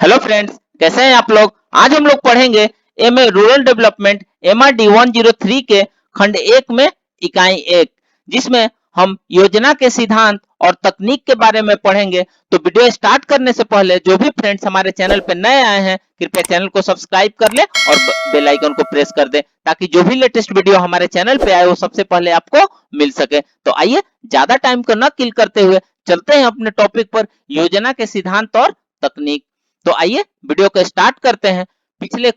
Hello friends, कैसे हैं आप लोग। आज हम लोग पढ़ेंगे एमए रूरल डेवलपमेंट एमआरडी 103 के खंड 1 में इकाई 1, जिसमें हम योजना के सिद्धांत और तकनीक के बारे में पढ़ेंगे। तो वीडियो स्टार्ट करने से पहले जो भी फ्रेंड्स हमारे चैनल पे नए आए हैं, कृपया चैनल को सब्सक्राइब कर ले और बेल आइकन को प्रेस कर दे, ताकि जो भी लेटेस्ट वीडियो हमारे चैनल पे आए वो सबसे पहले आपको मिल सके। तो आइए ज्यादा टाइम को न किल करते हुए चलते हैं अपने टॉपिक पर, योजना के सिद्धांत और तकनीक। तो आइए वीडियो को स्टार्ट करते हैं। पिछले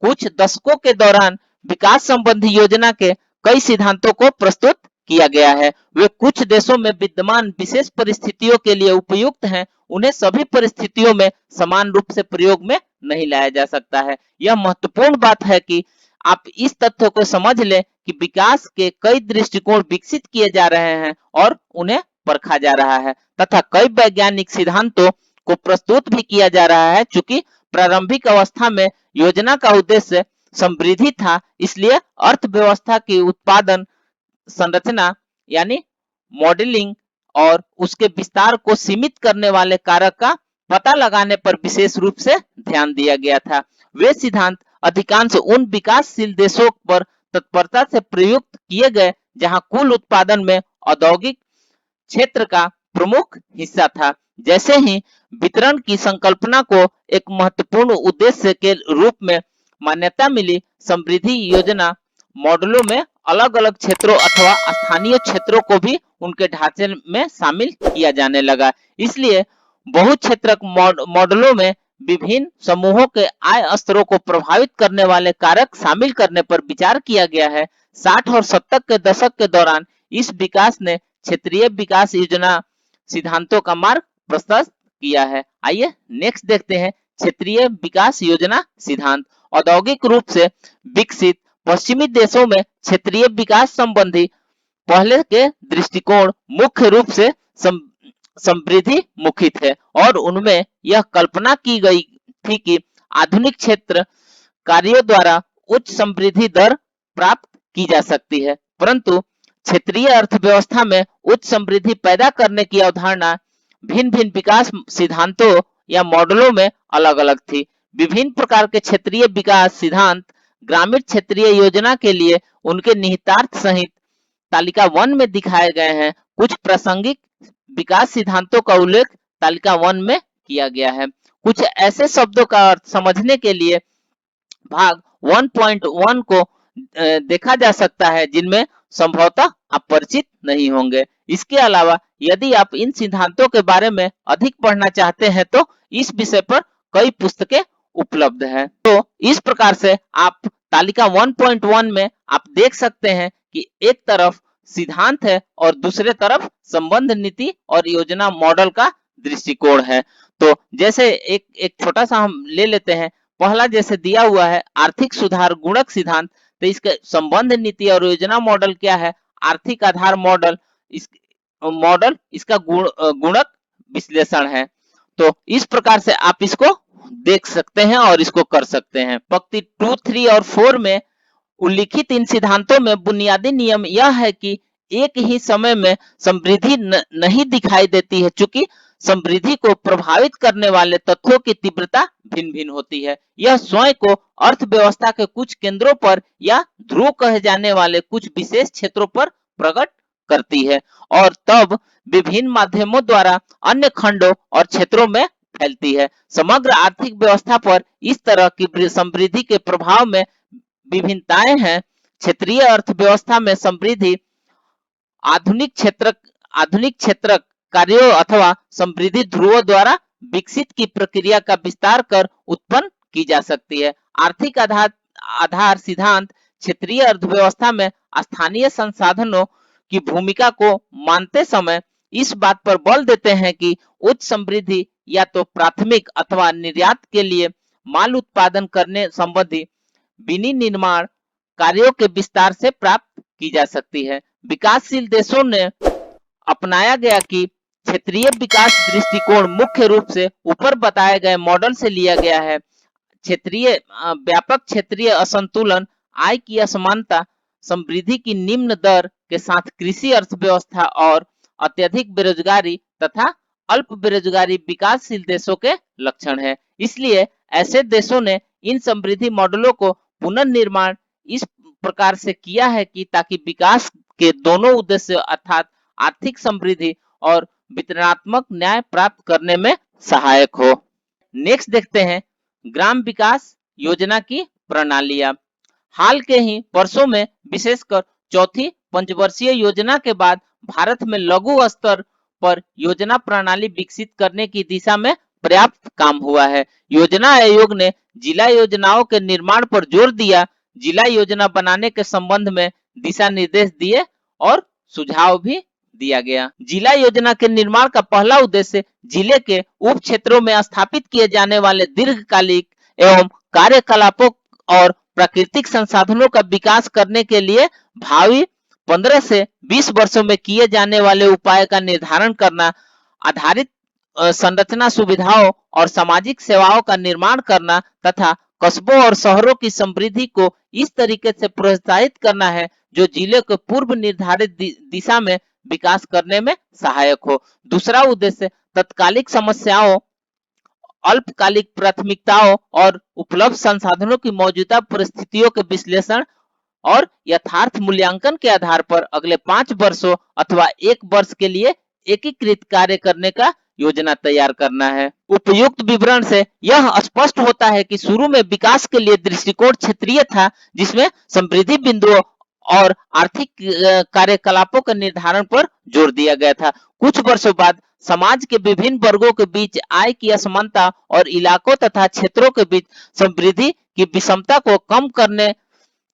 कुछ दशकों के दौरान विकास संबंधी योजना के कई सिद्धांतों को प्रस्तुत किया गया है। वे कुछ देशों में विद्यमान विशेष परिस्थितियों के लिए उपयुक्त हैं, उन्हें सभी परिस्थितियों में समान रूप से प्रयोग में नहीं लाया जा सकता है। यह महत्वपूर्ण बात है कि आप इस तथ्य को समझ लें कि विकास के कई दृष्टिकोण विकसित किए जा रहे हैं और उन्हें परखा जा रहा है, तथा कई वैज्ञानिक सिद्धांतों को प्रस्तुत भी किया जा रहा है। चूंकि प्रारंभिक अवस्था में योजना का उद्देश्य समृद्धि था, इसलिए अर्थव्यवस्था की उत्पादन संरचना यानी मॉडलिंग और उसके विस्तार को सीमित करने वाले कारक का पता लगाने पर विशेष रूप से ध्यान दिया गया था। वे सिद्धांत अधिकांश उन विकासशील देशों पर तत्परता से प्रयुक्त किए गए जहां कुल उत्पादन में औद्योगिक क्षेत्र का प्रमुख हिस्सा था। जैसे ही वितरण की संकल्पना को एक महत्वपूर्ण उद्देश्य के रूप में मान्यता मिली, समृद्धि योजना मॉडलों में अलग अलग क्षेत्रों अथवा स्थानीय क्षेत्रों को भी उनके ढांचे में शामिल किया जाने लगा। इसलिए बहुक्षेत्रक मॉडलों में विभिन्न समूहों के आय स्तरों को प्रभावित करने वाले कारक शामिल करने पर विचार किया गया है। 60 और 70 के दशक के दौरान इस विकास ने क्षेत्रीय विकास योजना सिद्धांतों का मार्ग प्रशस्त किया है। आइए नेक्स्ट देखते हैं क्षेत्रीय विकास योजना सिद्धांत। औद्योगिक रूप से विकसित पश्चिमी देशों में क्षेत्रीय विकास संबंधी पहले के दृष्टिकोण मुख्य रूप से समृद्धि मुखी थे और उनमें यह कल्पना की गई थी कि आधुनिक क्षेत्र कार्यों द्वारा उच्च समृद्धि दर प्राप्त की जा सकती है। परंतु क्षेत्रीय अर्थव्यवस्था में उच्च समृद्धि पैदा करने की अवधारणा भिन्न भिन्न विकास सिद्धांतों या मॉडलों में अलग अलग थी। विभिन्न प्रकार के क्षेत्रीय विकास सिद्धांत ग्रामीण क्षेत्रीय योजना के लिए उनके निहितार्थ सहित तालिका 1 में दिखाए गए हैं। कुछ प्रासंगिक विकास सिद्धांतों का उल्लेख तालिका 1 में किया गया है। कुछ ऐसे शब्दों का अर्थ समझने के लिए भाग 1.1 को देखा जा सकता है, जिनमें संभवतः आप परिचित नहीं होंगे। इसके अलावा यदि आप इन सिद्धांतों के बारे में अधिक पढ़ना चाहते हैं तो इस विषय पर कई पुस्तकें उपलब्ध हैं। तो इस प्रकार से आप तालिका 1.1 में आप देख सकते हैं कि एक तरफ सिद्धांत है और दूसरे तरफ संबंध नीति और योजना मॉडल का दृष्टिकोण है। तो जैसे एक छोटा सा हम ले लेते हैं। पहला जैसे दिया हुआ है आर्थिक सुधार गुणक सिद्धांत, तो इसके संबंध नीति और योजना मॉडल क्या है? आर्थिक आधार मॉडल इसका गुणक विश्लेषण है। तो इस प्रकार से आप इसको देख सकते हैं और इसको कर सकते हैं। पंक्ति 2, 3 और 4 में उल्लिखित इन सिद्धांतों में बुनियादी नियम यह है कि एक ही समय में समृद्धि नहीं दिखाई देती है, चूंकि समृद्धि को प्रभावित करने वाले तत्वों की तीव्रता भिन्न भिन्न होती है। यह स्वयं को अर्थव्यवस्था के कुछ केंद्रों पर या ध्रुव कहे जाने वाले कुछ विशेष क्षेत्रों पर प्रकट करती है और तब विभिन्न माध्यमों द्वारा अन्य खंडों और क्षेत्रों में फैलती है। समग्र आर्थिक व्यवस्था पर इस तरह की समृद्धि के प्रभाव में विभिन्नताएं हैं। क्षेत्रीय अर्थव्यवस्था में समृद्धि आधुनिक क्षेत्र कार्यों अथवा समृद्धि ध्रुवों द्वारा विकसित की प्रक्रिया का विस्तार कर उत्पन्न की जा सकती है। आर्थिक आधार सिद्धांत क्षेत्रीय अर्थव्यवस्था में स्थानीय संसाधनों की भूमिका को मानते समय इस बात पर बल देते हैं कि उच्च समृद्धि या तो प्राथमिक अथवा निर्यात के लिए माल उत्पादन करने संबंधी विनिर्माण कार्यों के विस्तार से प्राप्त की जा सकती है। विकासशील देशों ने अपनाया गया कि क्षेत्रीय विकास दृष्टिकोण मुख्य रूप से ऊपर बताए गए मॉडल से लिया गया है। व्यापक क्षेत्रीय असंतुलन, आय की असमानता, समृद्धि की निम्न दर के साथ कृषि अर्थव्यवस्था और अत्यधिक बेरोजगारी तथा अल्प बेरोजगारी विकासशील देशों के लक्षण है। इसलिए ऐसे देशों ने इन समृद्धि मॉडलों को पुनर्निर्माण इस प्रकार से किया है कि ताकि विकास के दोनों उद्देश्य अर्थात आर्थिक समृद्धि और वितरणात्मक न्याय प्राप्त करने में सहायक हो। नेक्स्ट देखते हैं ग्राम विकास योजना की प्रणालियां। हाल के ही वर्षों में विशेषकर चौथी पंचवर्षीय योजना के बाद भारत में लघु स्तर पर योजना प्रणाली विकसित करने की दिशा में पर्याप्त काम हुआ है। योजना आयोग ने जिला योजनाओं के निर्माण पर जोर दिया, जिला योजना बनाने के संबंध में दिशा निर्देश दिए और सुझाव भी दिया गया। जिला योजना के निर्माण का पहला उद्देश्य जिले के उप क्षेत्रों में स्थापित किए जाने वाले दीर्घकालिक एवं कार्यकलापों और प्राकृतिक संसाधनों का विकास करने के लिए भावी 15 से 20 वर्षों में किए जाने वाले उपाय का निर्धारण करना, आधारित संरचना सुविधाओं और सामाजिक सेवाओं का निर्माण करना तथा कस्बों और शहरों की समृद्धि को इस तरीके से प्रोत्साहित करना है जो जिले को पूर्व निर्धारित दिशा में विकास करने में सहायक हो। दूसरा उद्देश्य तत्कालिक समस्याओं, अल्पकालिक प्राथमिकताओं और उपलब्ध संसाधनों की मौजूदा परिस्थितियों के विश्लेषण और यथार्थ मूल्यांकन के आधार पर अगले 5 वर्षों अथवा 1 वर्ष के लिए एकीकृत कार्य करने का योजना तैयार करना है। उपयुक्त विवरण से यह स्पष्ट होता है कि शुरू में विकास के लिए दृष्टिकोण क्षेत्रीय था, जिसमें समृद्धि बिंदुओं और आर्थिक कार्यकलापों के निर्धारण पर जोर दिया गया था। कुछ वर्षों बाद समाज के विभिन्न वर्गों के बीच आय की असमानता और इलाकों तथा क्षेत्रों के बीच समृद्धि की विषमता को कम करने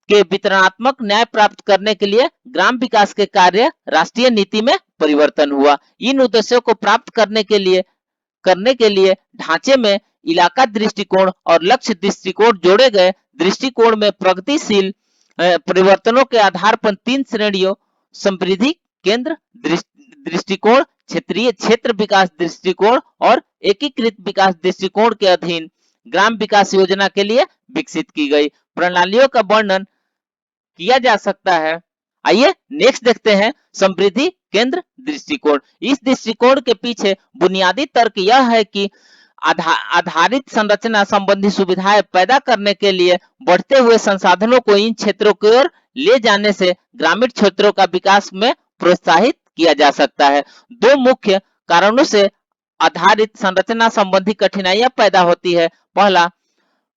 के वितरणात्मक न्याय प्राप्त करने के लिए ग्राम विकास के कार्य राष्ट्रीय नीति में परिवर्तन हुआ। इन उद्देश्यों को प्राप्त करने के लिए ढांचे में इलाका दृष्टिकोण और लक्ष्य दृष्टिकोण जोड़े गए। दृष्टिकोण में प्रगतिशील परिवर्तनों के आधार पर 3 श्रेणियों समृद्धि केंद्र दृष्टिकोण, क्षेत्रीय क्षेत्र विकास दृष्टिकोण और एकीकृत विकास दृष्टिकोण के अधीन ग्राम विकास योजना के लिए विकसित की गई प्रणालियों का वर्णन किया जा सकता है। आइए नेक्स्ट देखते हैं समृद्धि केंद्र दृष्टिकोण। इस दृष्टिकोण के पीछे बुनियादी तर्क यह है कि आधारित संरचना संबंधी सुविधाएं पैदा करने के लिए बढ़ते हुए संसाधनों को इन क्षेत्रों की ओर ले जाने से ग्रामीण क्षेत्रों का विकास में प्रोत्साहित किया जा सकता है। 2 मुख्य कारणों से आधारित संरचना संबंधी कठिनाइयां पैदा होती है। पहला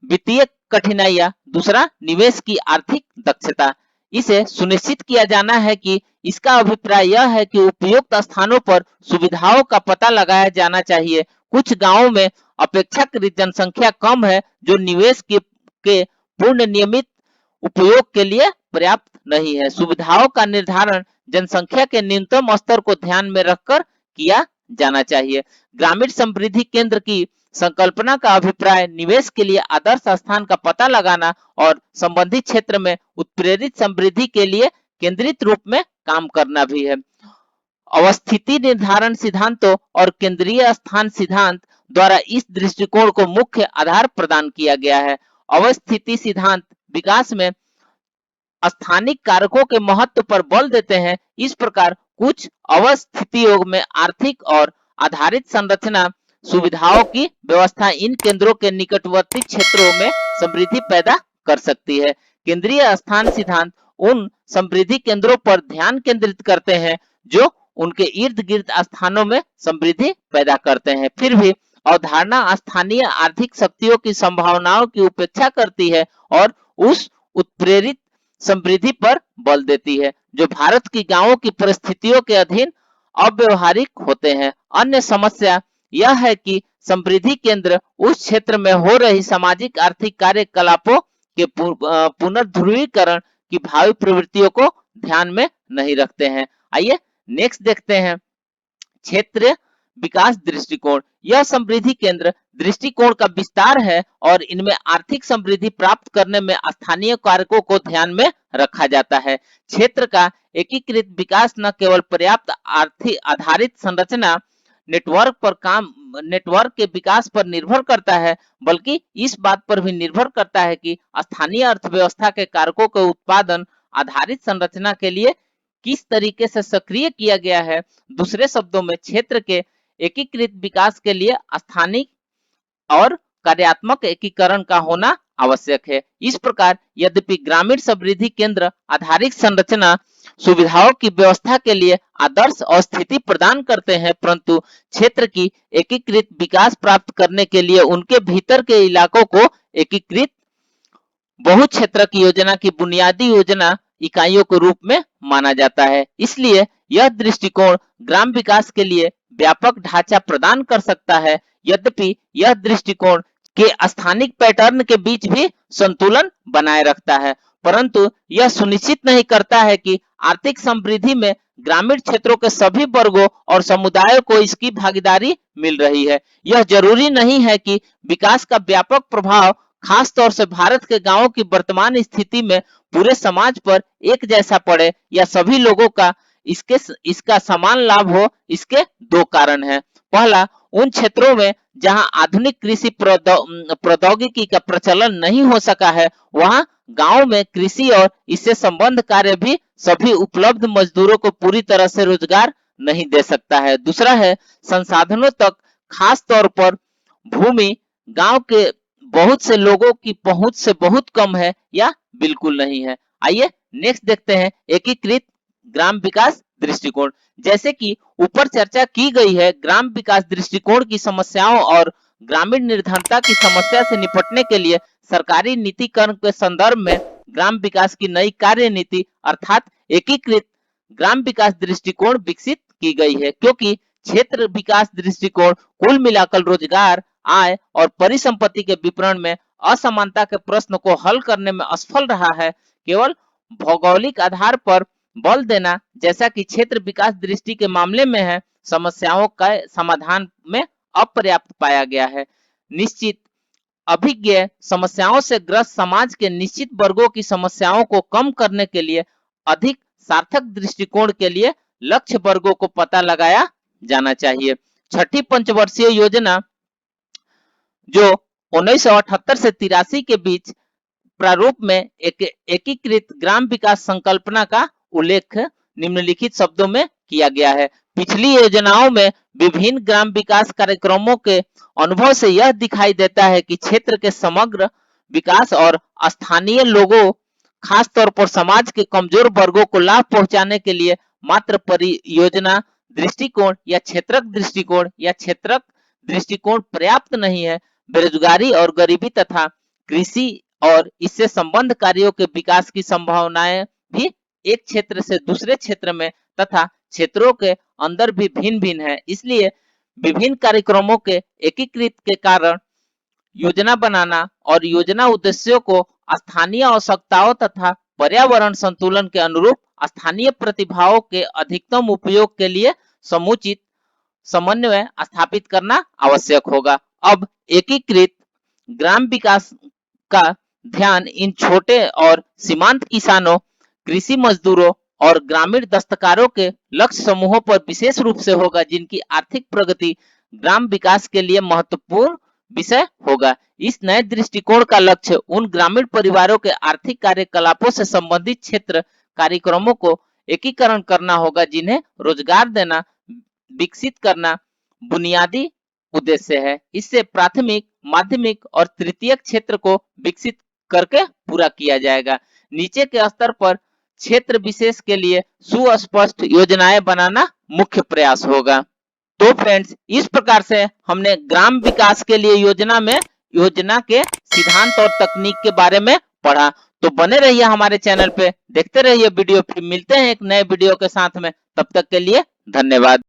वित्तीय कठिनाइयां, दूसरा निवेश की आर्थिक दक्षता। इसे सुनिश्चित किया जाना है कि इसका अभिप्राय यह है कि उपयुक्त स्थानों पर सुविधाओं का पता लगाया जाना चाहिए। कुछ गांवों में अपेक्षाकृत जनसंख्या कम है जो निवेश के पूर्ण नियमित उपयोग के लिए पर्याप्त नहीं है। सुविधाओं का निर्धारण जनसंख्या के न्यूनतम स्तर को ध्यान में रखकर किया जाना चाहिए। ग्रामीण समृद्धि केंद्र की संकल्पना का अभिप्राय निवेश के लिए आदर्श स्थान का पता लगाना और संबंधित क्षेत्र में उत्प्रेरित समृद्धि के लिए केंद्रित रूप में काम करना भी है। अवस्थिति निर्धारण सिद्धांतों और केंद्रीय स्थान सिद्धांत द्वारा इस दृष्टिकोण को मुख्य आधार प्रदान किया गया है। अवस्थिति सिद्धांत विकास में स्थानिक कारकों के महत्व पर बल देते हैं। इस प्रकार कुछ अवस्थितियों में आर्थिक और आधारित संरचना सुविधाओं की व्यवस्था इन केंद्रों के निकटवर्ती क्षेत्रों में समृद्धि पैदा कर सकती है। केंद्रीय स्थान सिद्धांत उन समृद्धि केंद्रों पर ध्यान केंद्रित करते हैं जो उनके इर्द गिर्द स्थानों में समृद्धि पैदा करते हैं। फिर भी अवधारणा स्थानीय आर्थिक शक्तियों की संभावनाओं की उपेक्षा करती है और उस उत्प्रेरित समृद्धि पर बल देती है जो भारत की गांवों की परिस्थितियों के अधीन अव्यवहारिक होते हैं। अन्य समस्या यह है कि समृद्धि केंद्र उस क्षेत्र में हो रही सामाजिक आर्थिक कार्यकलापों के पुनर्ध्रुवीकरण की भावी प्रवृत्तियों को ध्यान में नहीं रखते हैं। आइए नेक्स्ट देखते हैं क्षेत्र विकास दृष्टिकोण। यह समृद्धि केंद्र दृष्टिकोण का विस्तार है और इनमें आर्थिक समृद्धि प्राप्त करने में स्थानीय कारकों को ध्यान में रखा जाता है। क्षेत्र का एकीकृत विकास न केवल पर्याप्त आर्थिक आधारित संरचना नेटवर्क के विकास पर निर्भर करता है, बल्कि इस बात पर भी निर्भर करता है कि स्थानीय अर्थव्यवस्था के कारकों के उत्पादन आधारित संरचना के लिए किस तरीके से सक्रिय किया गया है। दूसरे शब्दों में क्षेत्र के एकीकृत विकास के लिए स्थानिक और कार्यात्मक एकीकरण का होना आवश्यक है। इस प्रकार यद्यपि ग्रामीण समृद्धि केंद्र आधारित संरचना सुविधाओं की व्यवस्था के लिए आदर्श और स्थिति प्रदान करते हैं, परंतु क्षेत्र की एकीकृत विकास प्राप्त करने के लिए उनके भीतर के इलाकों को एकीकृत बहुक्षेत्रक योजना की बुनियादी योजना इकाइयों के रूप में माना जाता है। इसलिए यह दृष्टिकोण ग्राम विकास के लिए व्यापक ढांचा प्रदान कर सकता है। यद्यपि यह दृष्टिकोण के स्थानिक पैटर्न के बीच भी संतुलन बनाए रखता है, परंतु यह सुनिश्चित नहीं करता है कि आर्थिक समृद्धि में ग्रामीण क्षेत्रों के सभी वर्गों और समुदायों को इसकी भागीदारी मिल रही है। यह जरूरी नहीं है कि विकास का व्यापक प्रभाव खास तौर से भारत के गांवों की वर्तमान स्थिति में पूरे समाज पर एक जैसा पड़े या सभी लोगों का इसका समान लाभ हो। इसके दो कारण हैं। पहला, उन क्षेत्रों में जहां आधुनिक कृषि प्रौद्योगिकी का प्रचलन नहीं हो सका है, वहां गांव में कृषि और इससे संबंध कार्य भी सभी उपलब्ध मजदूरों को पूरी तरह से रोजगार नहीं दे सकता है। दूसरा है, संसाधनों तक खास तौर पर भूमि गांव के बहुत से लोगों की पहुंच से बहुत कम है या बिल्कुल नहीं है। आइए नेक्स्ट देखते हैं एकीकृत ग्राम विकास दृष्टिकोण। जैसे कि ऊपर चर्चा की गई है, ग्राम विकास दृष्टिकोण की समस्याओं और ग्रामीण निर्धनता की समस्या से निपटने के लिए सरकारी नीतिकरण के संदर्भ में ग्राम विकास की नई कार्य नीति अर्थात एकीकृत ग्राम विकास दृष्टिकोण विकसित की गई है, क्योंकि क्षेत्र विकास दृष्टिकोण कुल मिलाकर रोजगार, आय और परिसंपत्ति के वितरण में असमानता के प्रश्न को हल करने में असफल रहा है। केवल भौगोलिक आधार पर बल देना, जैसा कि क्षेत्र विकास दृष्टि के मामले में है, समस्याओं का समाधान में अपर्याप्त पाया गया है। निश्चित अभिज्ञ समस्याओं से ग्रस्त समाज के निश्चित वर्गों की समस्याओं को कम करने के लिए अधिक सार्थक दृष्टिकोण के लिए लक्ष्य वर्गों को पता लगाया जाना चाहिए। छठी पंचवर्षीय योजना जो 1978 से 83 के बीच प्रारूप में एकीकृत ग्राम विकास संकल्पना का उल्लेख निम्नलिखित शब्दों में किया गया है। पिछली योजनाओं में विभिन्न ग्राम विकास कार्यक्रमों के अनुभव से यह दिखाई देता है कि क्षेत्र के समग्र विकास और स्थानीय लोगों, खास तौर पर समाज के कमजोर वर्गों को लाभ पहुंचाने के लिए मात्र परियोजना दृष्टिकोण या क्षेत्रक दृष्टिकोण पर्याप्त नहीं है। बेरोजगारी और गरीबी तथा कृषि और इससे संबंध कार्यों के विकास की संभावनाएं भी एक क्षेत्र से दूसरे क्षेत्र में तथा क्षेत्रों के अंदर भी भिन्न भिन्न है। इसलिए विभिन्न कार्यक्रमों के एकीकृत के कारण योजना बनाना और योजना उद्देश्यों को स्थानीय आवश्यकताओं तथा पर्यावरण संतुलन के अनुरूप स्थानीय प्रतिभाओं के अधिकतम उपयोग के लिए समुचित समन्वय स्थापित करना आवश्यक होगा। अब एकीकृत ग्राम विकास का ध्यान इन छोटे और सीमांत किसानों, कृषि मजदूरों और ग्रामीण दस्तकारों के लक्ष्य समूहों पर विशेष रूप से होगा, जिनकी आर्थिक प्रगति ग्राम विकास के लिए महत्वपूर्ण विषय होगा। इस नए दृष्टिकोण का लक्ष्य उन ग्रामीण परिवारों के आर्थिक कार्यकलापों से संबंधित क्षेत्र कार्यक्रमों को एकीकरण करना होगा, जिन्हें रोजगार देना, विकसित करना बुनियादी उद्देश्य है। इससे प्राथमिक, माध्यमिक और तृतीयक क्षेत्र को विकसित करके पूरा किया जाएगा। नीचे के स्तर पर क्षेत्र विशेष के लिए सुस्पष्ट योजनाएं बनाना मुख्य प्रयास होगा। तो फ्रेंड्स, इस प्रकार से हमने ग्राम विकास के लिए योजना के सिद्धांत और तकनीक के बारे में पढ़ा। तो बने रहिए हमारे चैनल पे, देखते रहिए वीडियो। फिर मिलते हैं एक नए वीडियो के साथ में। तब तक के लिए धन्यवाद।